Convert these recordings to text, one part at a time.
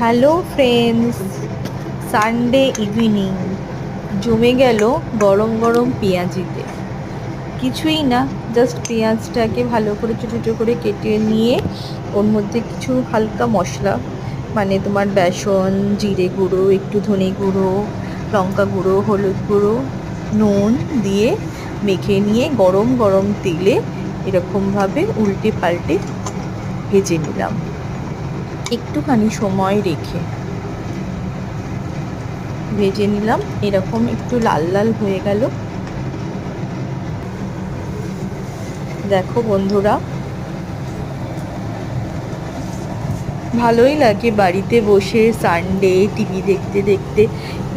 Hello friends, Sunday evening জমে গেল গরম গরম পেঁয়াজিতে। কিছুই না, জাস্ট পেঁয়াজটাকে ভালো করে ছোটো ছোটো করে কেটে নিয়ে ওর মধ্যে কিছু হালকা মশলা, মানে তোমার বেসন, জিরে গুঁড়ো, একটু ধনে গুঁড়ো, লঙ্কা গুঁড়ো, হলুদ গুঁড়ো, নুন দিয়ে মেখে নিয়ে গরম গরম তেলে এরকমভাবে উল্টে পাল্টে ভেজে নিলাম একটুখানি সময় রেখে। ভেজে নিলাম, এরকম একটু লাল লাল হয়ে গেল। দেখো বন্ধুরা, ভালোই লাগে বাড়িতে বসে সানডে টিভি দেখতে দেখতে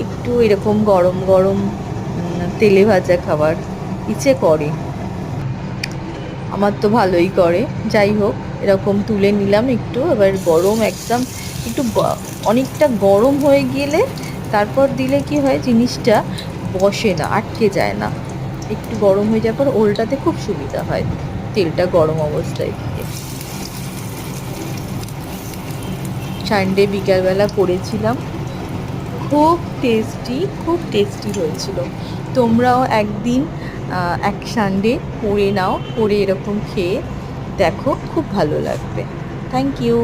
একটু এরকম গরম গরম তেলে ভাজা খাবার ইচ্ছে করে। আমার তো ভালোই করে। যাই হোক, এরকম তুলে নিলাম একটু। এবার গরম একদম একটু অনেকটা গরম হয়ে গেলে তারপর দিলে কি হয়, জিনিসটা বসে না, আটকে যায় না। একটু গরম হয়ে যাওয়ার পর ওল্টাতে খুব সুবিধা হয় তেলটা গরম অবস্থায় দিয়ে। সানডে বিকালবেলা করেছিলাম, খুব টেস্টি হয়েছিল। তোমরাও একদিন এক সানডে করে নাও, করে এরকম খেয়ে দেখো, খুব ভালো লাগবে। Thank you.